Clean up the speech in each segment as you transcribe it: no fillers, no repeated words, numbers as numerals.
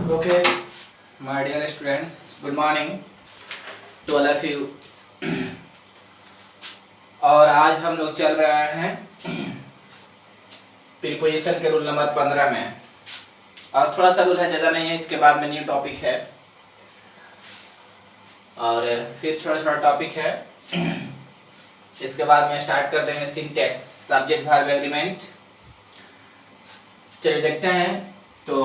Okay, my dear students, good morning to all of you. और आज हम लोग चल रहे हैं प्रीपोजिशन के रूल नंबर 15 में, और थोड़ा सा रूल है, ज़्यादा नहीं है। इसके बाद में न्यू टॉपिक है और फिर छोटा छोटा टॉपिक है। इसके बाद में स्टार्ट कर देंगे सिंटैक्स, सब्जेक्ट वर्ब एग्रीमेंट। चलिए देखते हैं। तो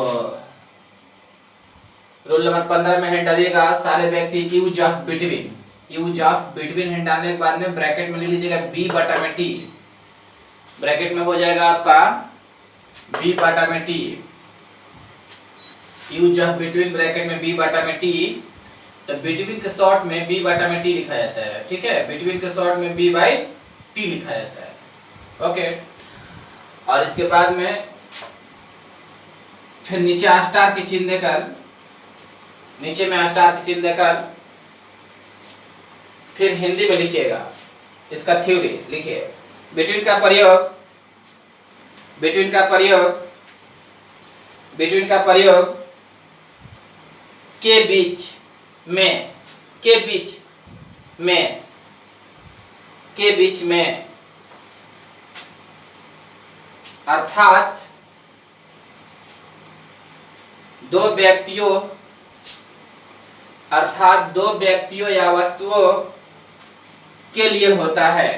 रूल नंबर 15 में है डालिएगा सारे व्यक्ति use of between. Use of between है डालने के बाद में ब्रैकेट में लिख लीजिएगा बी बटा में टी। ब्रैकेट में हो जाएगा आपका बी बटा में T. Use of between bracket में बी बटा में टी। तो बिटवीन के शॉर्ट में बी बटा में टी लिखा जाता है, ठीक है। बिटवीन के शॉर्ट में बी बाई टी लिखा जाता है, ओके। और इसके बाद में फिर नीचे स्टार की चिन्ह देकर, नीचे में स्टार की चिन्ह देकर फिर हिंदी में लिखिएगा इसका थ्योरी लिखिए। बिटवीन का प्रयोग, बिटवीन का प्रयोग, बिटवीन का प्रयोग के बीच में, के बीच में, के बीच में, अर्थात दो व्यक्तियों, अर्थात दो व्यक्तियों या वस्तुओं के लिए होता है।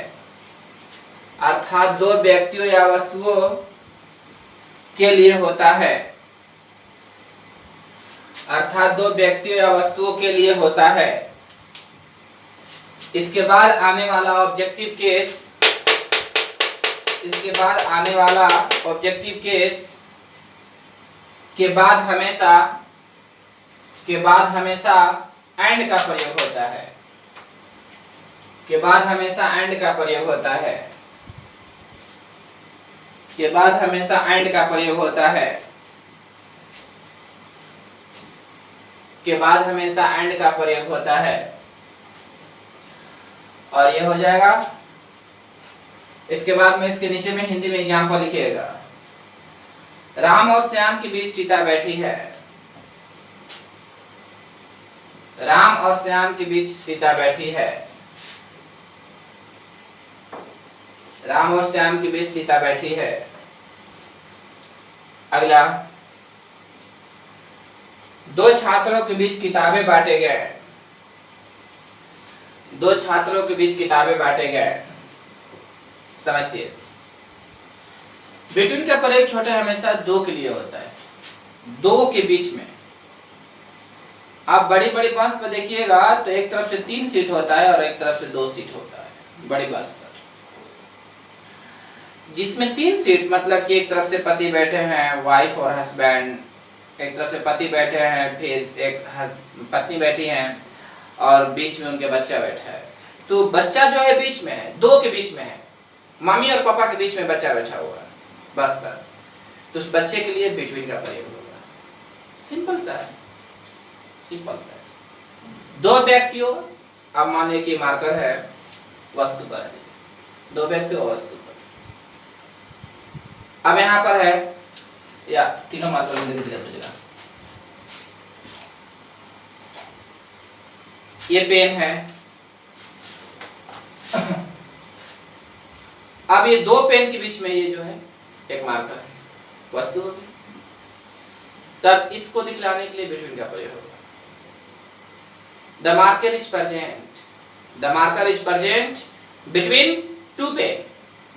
अर्थात दो व्यक्तियों या वस्तुओं के लिए होता है। अर्थात दो व्यक्तियों या वस्तुओं के लिए होता है। इसके बाद आने वाला ऑब्जेक्टिव केस, इसके बाद आने वाला ऑब्जेक्टिव केस के बाद हमेशा, के बाद हमेशा एंड का प्रयोग होता है। के बाद हमेशा एंड का प्रयोग होता है। के बाद हमेशा एंड का प्रयोग होता है। के बाद हमेशा एंड का प्रयोग होता है। और ये हो जाएगा। इसके बाद में इसके नीचे में हिंदी में एग्जाम्पल लिखिएगा। राम और श्याम के बीच सीता बैठी है। राम और श्याम के बीच सीता बैठी है। राम और श्याम के बीच सीता बैठी है। अगला, दो छात्रों के बीच किताबें बांटे गए। दो छात्रों के बीच किताबें बांटे गए। समझिए, बिटवीन का प्रयोग छोटे हमेशा दो के लिए होता है, दो के बीच में। आप बड़ी बड़ी बस पर देखिएगा तो एक तरफ से 3 सीट होता है और एक तरफ से 2 सीट होता है बड़ी बस पर। जिसमें 3 सीट मतलब कि एक तरफ से पति बैठे हैं, वाइफ और हस्बैंड, एक तरफ से पति बैठे हैं, फिर एक पत्नी बैठी हैं और बीच में उनके बच्चा बैठा है। तो बच्चा जो है बीच में है, दो के बीच में है, मम्मी और पापा के बीच में बच्चा बैठा हुआ है बस पर। तो उस बच्चे के लिए बिटवीन का प्रयोग होगा। सिंपल सा है, सिंपल सा है। दो व्यक्तियों, अब मानिए कि मार्कर है वस्तु पर है, दो व्यक्तियों वस्तु पर। अब यहां पर है या तीनों मार्कर में दिख जाएगा। ये पेन है। अब ये दो पेन के बीच में ये जो है एक मार्कर है, वस्तु होगी। तब इसको दिखलाने के लिए बिटवीन का प्रयोग होगा। The marker is present, the marker is present between two pen,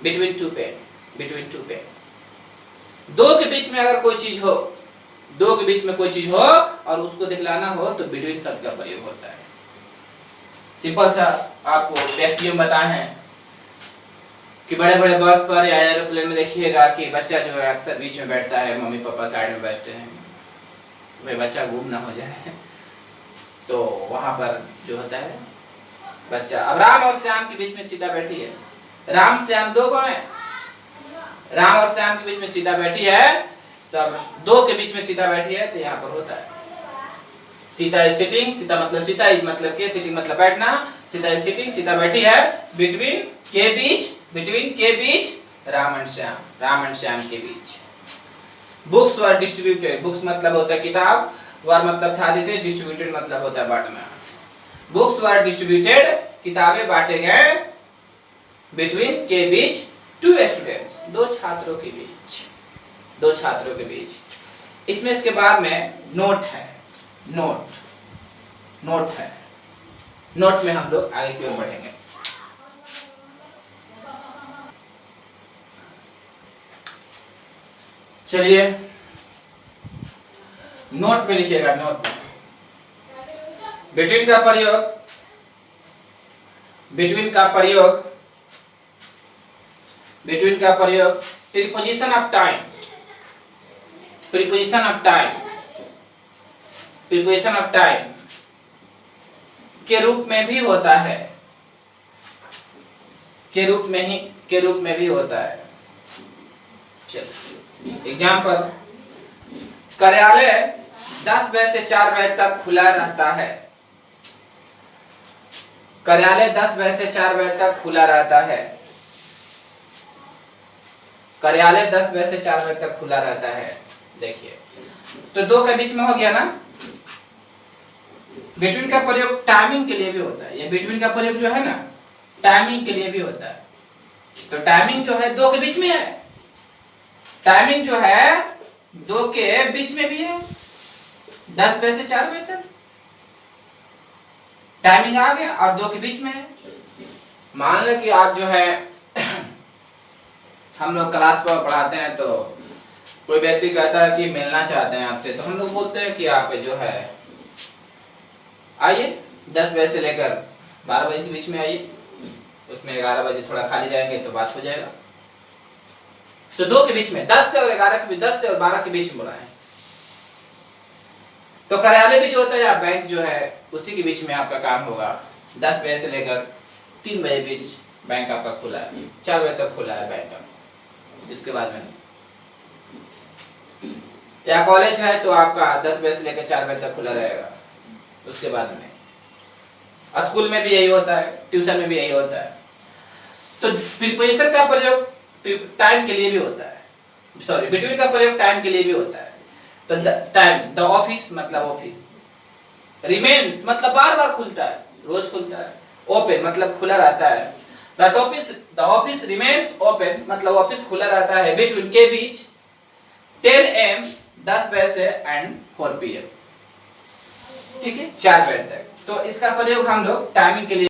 between two pen, between two pen. दो के बीच में अगर कोई चीज हो, दो के बीच में कोई चीज हो और उसको दिखलाना हो तो बिटवीन शब्द का प्रयोग होता है। सिंपल सा आपको व्यक्तियों में बताए हैं कि बड़े बड़े बस पर या एरोप्लेन में देखिएगा कि बच्चा जो है अक्सर बीच में बैठता है, मम्मी पापा साइड में बैठते हैं, भाई बच्चा गुम ना हो जाए। तो वहां पर जो होता है बच्चा। अब राम और श्याम के बीच में सीता बैठी है। राम श्याम दो कौन है? राम और श्याम के बीच में सीता बैठी है, तब दो के बीच में सीता बैठी है तो यहाँ पर होता है सीता इज सिटिंग। सीता मतलब सीता, इज मतलब के, सिटिंग मतलब बैठना। सीता इज सिटिंग, सीता बैठी है बिटवीन के बीच बिटवीन के बीच राम एंड श्याम के बीच। बुक्स वर डिस्ट्रीब्यूटेड, बुक्स मतलब होता है किताब, वर मतलब था देते, डिस्ट्रीब्यूटेड मतलब होता है बांटना। बुक्स वर डिस्ट्रीब्यूटेड, किताबें बांटे गए, बिटवीन के बीच टू स्टूडेंट्स, दो छात्रों के बीच, दो छात्रों के बीच। इसमें इसके बाद में नोट है, नोट है, नोट में हम लोग आगे की ओर बढ़ेंगे। चलिए नोट पे लिखिएगा, नोट में बिटवीन का प्रयोग, बिटवीन का प्रयोग, बिटवीन का प्रयोग preposition of time, preposition of time, preposition of time के रूप में भी होता है, के रूप में भी होता है। चलो एग्जाम्पल, कार्यालय 10 बजे से 4 बजे तक खुला रहता है, कार्यालय 10 बजे से 4 बजे तक खुला रहता है, कार्यालय 10 बजे से 4 बजे तक खुला रहता है। देखिए तो दो के बीच में हो गया ना। बिटवीन का प्रयोग टाइमिंग के लिए भी होता है, ये बिटवीन का प्रयोग जो है ना टाइमिंग के लिए भी होता है। तो टाइमिंग जो है दो के बीच में है, टाइमिंग जो है दो के बीच में भी है, 10 बजे से 4 बजे तक टाइमिंग आ गया और दो के बीच में है। मान लो कि आप जो है हम लोग क्लास पर पढ़ाते हैं तो कोई व्यक्ति कहता है कि मिलना चाहते हैं आपसे, तो हम लोग बोलते हैं कि आप जो है आइए 10 बजे से लेकर 12 बजे के बीच में आइए, उसमें 11 बजे थोड़ा खाली जाएंगे तो बात हो जाएगा। तो दो के बीच में 10 से और 11 के बीच, 10 से और 12 के बीच में बोला है। तो कार्यालय भी जो होता है या बैंक जो है उसी के बीच में आपका काम होगा। 10 बजे से लेकर 3 बजे बीच बैंक आपका खुला है, 4 बजे तक खुला है बैंक का, इसके बाद में। या कॉलेज है तो आपका 10 बजे से लेकर 4 बजे तक खुला रहेगा, उसके बाद में। स्कूल में भी यही होता है, ट्यूशन में भी यही होता है। तो प्रीपोजिशन का प्रयोग टाइम के लिए भी होता है, सॉरी बिटवीन का प्रयोग टाइम के लिए भी होता है। तो टाइम, द ऑफिस मतलब ऑफिस, रिमेन्स मतलब बार बार खुलता है, रोज खुलता है, ओपन मतलब खुला रहता है। द ऑफिस रिमेन्स ओपन मतलब ऑफिस खुला रहता है बिटवीन के बीच 10 AM 10 बजे से एंड 4 PM, ठीक है, 4 बजे तक। तो इसका प्रयोग हम लोग टाइमिंग के लिए